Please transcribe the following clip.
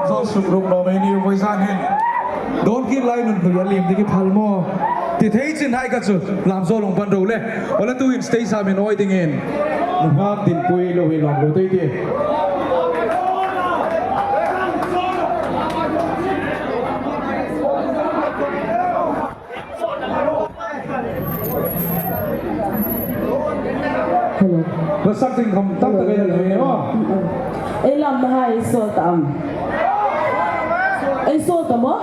so sukrum no me ni voi san hen don ki lai nun phul lim ti ki phalmo ti thei chin hai ka chu lam zo long pan ro le ola tu in stay sa me noi ding in ha tin pui lo hi long lo tei ti và xác định không tắt cái này này đó. Ai làm hai số tầm, ai số tầm á?